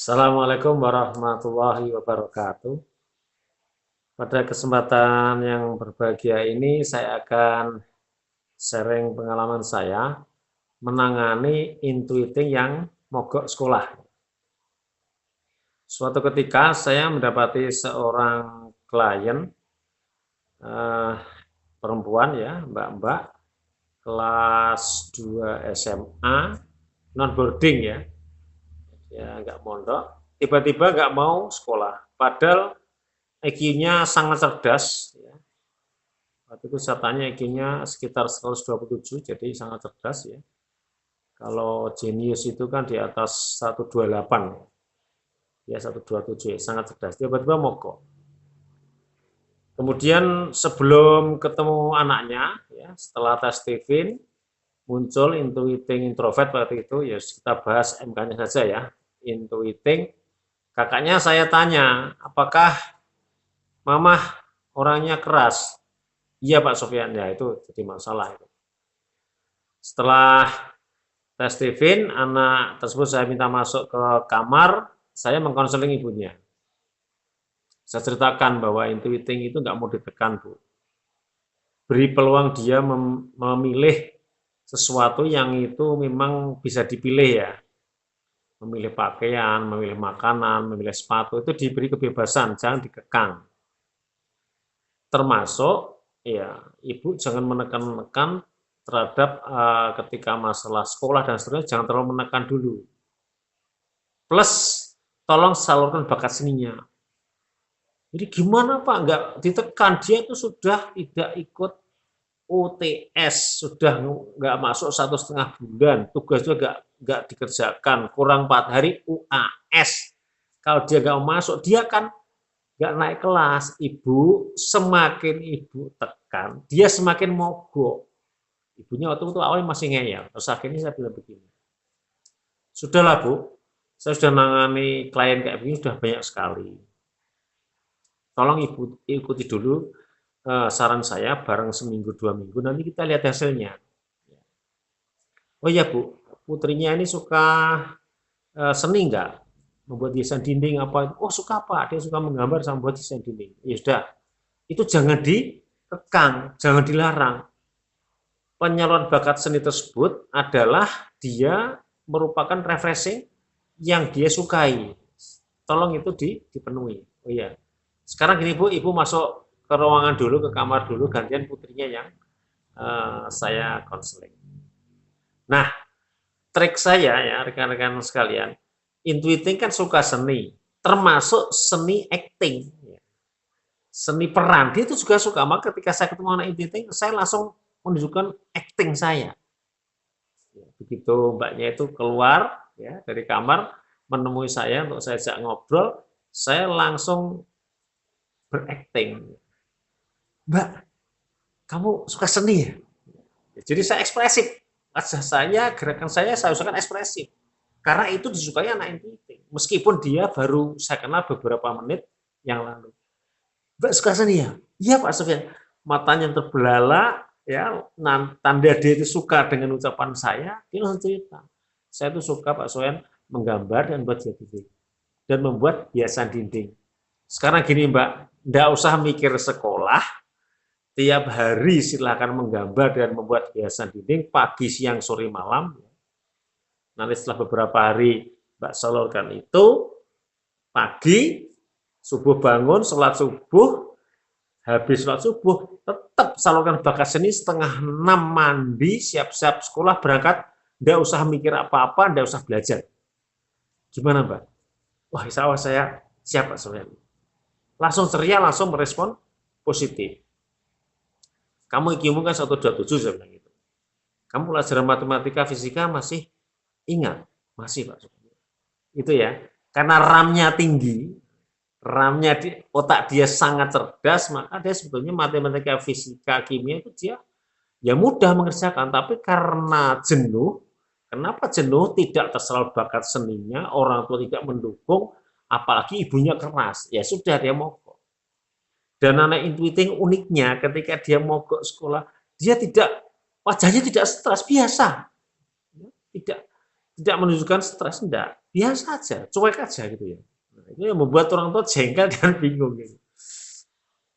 Assalamualaikum warahmatullahi wabarakatuh. Pada kesempatan yang berbahagia ini, saya akan sharing pengalaman saya menangani intuiting yang mogok sekolah. Suatu ketika saya mendapati seorang klien eh, perempuan ya, mbak-mbak kelas 2 SMA non boarding ya nggak mondok, tiba-tiba nggak mau sekolah. Padahal IQ-nya sangat cerdas. Ya. Waktu itu saya tanya IQ-nya sekitar 127, jadi sangat cerdas ya. Kalau jenius itu kan di atas 128, ya 127, ya, sangat cerdas. Tiba-tiba mogok. Kemudian sebelum ketemu anaknya, ya, setelah tes Stephen, muncul intuiting introvert waktu itu, ya kita bahas MK-nya saja ya. Intuiting, kakaknya saya tanya, apakah mamah orangnya keras? Iya Pak Sofyan, ya itu jadi masalah itu. Setelah tes Stephen, anak tersebut saya minta masuk ke kamar, saya mengkonseling ibunya. Saya ceritakan bahwa intuiting itu nggak mau ditekan, Bu. Beri peluang dia memilih sesuatu yang itu memang bisa dipilih ya. Memilih pakaian, memilih makanan, memilih sepatu, itu diberi kebebasan, jangan dikekang. Termasuk, ya, ibu jangan menekan-menekan terhadap ketika masalah sekolah dan seterusnya, jangan terlalu menekan dulu. Plus, tolong salurkan bakat seninya. Jadi gimana Pak, nggak ditekan, dia itu sudah tidak ikut UTS, sudah nggak masuk 1,5 bulan, tugas juga nggak dikerjakan, kurang 4 hari UAS. Kalau dia nggak masuk, dia kan nggak naik kelas. Ibu, semakin ibu tekan, dia semakin mogok. Ibunya waktu itu awalnya masih ngeyel, terus akhirnya saya bilang begini, sudahlah Bu, saya sudah nangani klien kayak begini sudah banyak sekali. Tolong ibu ikuti dulu saran saya bareng seminggu 2 minggu, nanti kita lihat hasilnya. Oh iya Bu, putrinya ini suka seni nggak? Membuat desain dinding apa? Oh suka Pak, dia suka menggambar sama buat desain dinding. Ya sudah, itu jangan dikekang, jangan dilarang. Penyaluran bakat seni tersebut adalah dia merupakan refreshing yang dia sukai. Tolong itu dipenuhi. Oh iya. Sekarang gini Bu, Ibu masuk ke ruangan dulu, ke kamar dulu, gantian putrinya yang saya konseling. Nah, trik saya ya rekan-rekan sekalian, intuiting kan suka seni, termasuk seni acting, seni peran, dia itu juga suka. Maka ketika saya ketemu anak intuiting, saya langsung menunjukkan acting saya. Begitu mbaknya itu keluar ya dari kamar, menemui saya untuk saya ajak ngobrol, saya langsung berakting. Mbak, kamu suka seni ya? Jadi saya ekspresif. Wajah saya, gerakan saya usahakan ekspresif. Karena itu disukai anak intuiting. Meskipun dia baru saya kenal beberapa menit yang lalu. Mbak suka seni ya? Iya Pak Sofyan. Matanya terbelalak, ya, tanda dia itu suka dengan ucapan saya, dia langsung cerita. Saya tuh suka Pak Sofyan menggambar dan buat jadi dan membuat hiasan dinding. Sekarang gini Mbak, nggak usah mikir sekolah, tiap hari silakan menggambar dan membuat hiasan dinding pagi, siang, sore, malam. Nanti setelah beberapa hari Mbak salurkan itu, pagi, subuh bangun, sholat subuh, habis sholat subuh, tetap salurkan bakat seni, 5:30 mandi, siap-siap sekolah, berangkat, nggak usah mikir apa-apa, nggak usah belajar. Gimana Mbak? Wah, insya Allah saya siap Pak Sofian. Langsung ceria, langsung merespon positif. Kamu IQ-mu kan 127, saya bilang gitu. Kamu pelajaran matematika, fisika masih ingat? Masih Pak Sofian. Itu ya, karena RAM-nya tinggi, RAM-nya di otak dia sangat cerdas, maka dia sebetulnya matematika, fisika, kimia itu dia ya mudah mengerjakan. Tapi karena jenuh, kenapa jenuh? Tidak terserap bakat seninya, orang tua tidak mendukung, apalagi ibunya keras. Ya sudah dia mogok. Dan anak intuiting uniknya ketika dia mogok sekolah, dia tidak wajahnya tidak stres, biasa. Tidak Tidak menunjukkan stres, enggak. Biasa aja, cuek aja gitu ya. Nah, itu yang membuat orang tua jengkel dan bingung gitu.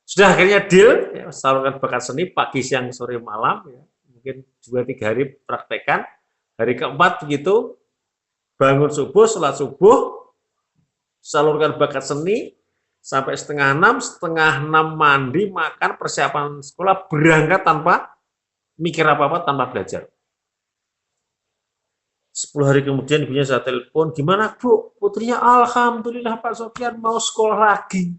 Sudah akhirnya deal, ya, salurkan bakat seni pagi, siang, sore, malam, ya. Mungkin 2-3 hari praktekan. Hari keempat begitu, bangun subuh, sholat subuh, salurkan bakat seni, sampai setengah 6 mandi, makan, persiapan sekolah, berangkat tanpa mikir apa-apa, tanpa belajar. 10 hari kemudian ibunya saya telepon, gimana Bu, putrinya alhamdulillah Pak Sofyan mau sekolah lagi.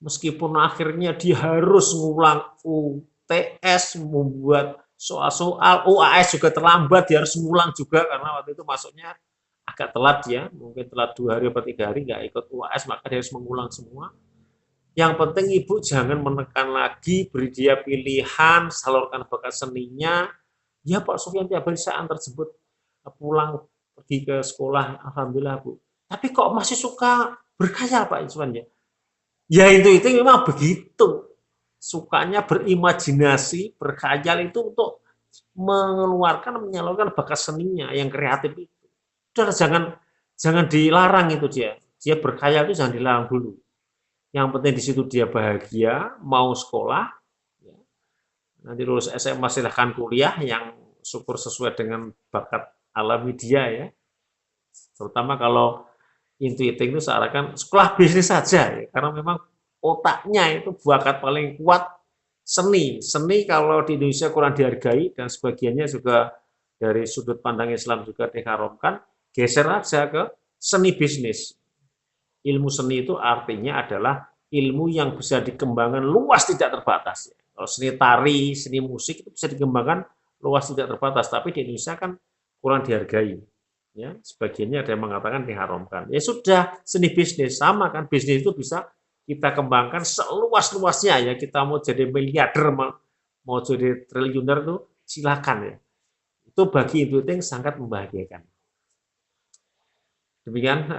Meskipun akhirnya dia harus ngulang UTS, membuat soal-soal, UAS juga terlambat, dia harus ngulang juga karena waktu itu masuknya agak telat ya, mungkin telat 2 hari atau 3 hari nggak ikut UAS, maka dia harus mengulang semua. Yang penting ibu jangan menekan lagi, beri dia pilihan, salurkan bakat seninya. Ya Pak Sofyan tiap hari saya antar jemput pulang pergi ke sekolah, alhamdulillah Bu. Tapi kok masih suka berkhayal Pak Sofyan ya? Ya itu memang begitu. Sukanya berimajinasi, berkhayal itu untuk mengeluarkan, menyalurkan bakat seninya yang kreatif itu. Udah jangan dilarang itu dia. Dia berkhayal itu jangan dilarang dulu. Yang penting di situ dia bahagia, mau sekolah, ya. Nanti lulus SMA silahkan kuliah yang syukur sesuai dengan bakat alami dia ya. Terutama kalau intuiting itu seakan sekolah bisnis saja ya, karena memang otaknya itu bakat paling kuat seni. Seni kalau di Indonesia kurang dihargai dan sebagiannya juga dari sudut pandang Islam juga diharamkan, geser aja ke seni bisnis. Ilmu seni itu artinya adalah ilmu yang bisa dikembangkan luas tidak terbatas. Kalau seni tari, seni musik itu bisa dikembangkan luas tidak terbatas, tapi di Indonesia kan kurang dihargai. Ya, sebagiannya ada yang mengatakan diharamkan. Ya sudah, seni bisnis sama kan, bisnis itu bisa kita kembangkan seluas-luasnya ya. Kita mau jadi miliarder, mau jadi triliuner itu silakan ya. Itu bagi Intuiting sangat membahagiakan. Demikian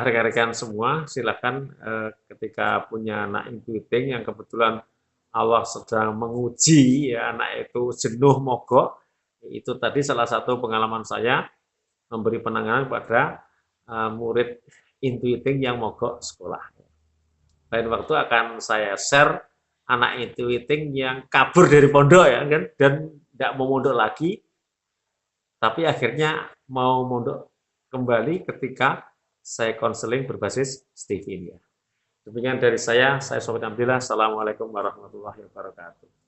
rekan-rekan semua, silakan ketika punya anak Intuiting yang kebetulan Allah sedang menguji ya anak itu jenuh mogok, itu tadi salah satu pengalaman saya memberi penanganan kepada murid Intuiting yang mogok sekolah. Lain waktu akan saya share anak Intuiting yang kabur dari pondok ya kan, dan tidak mau mondok lagi, tapi akhirnya mau mondok kembali ketika saya konseling berbasis Stevie India. Demikian dari saya Sofyan Abdillah. Assalamualaikum warahmatullahi wabarakatuh.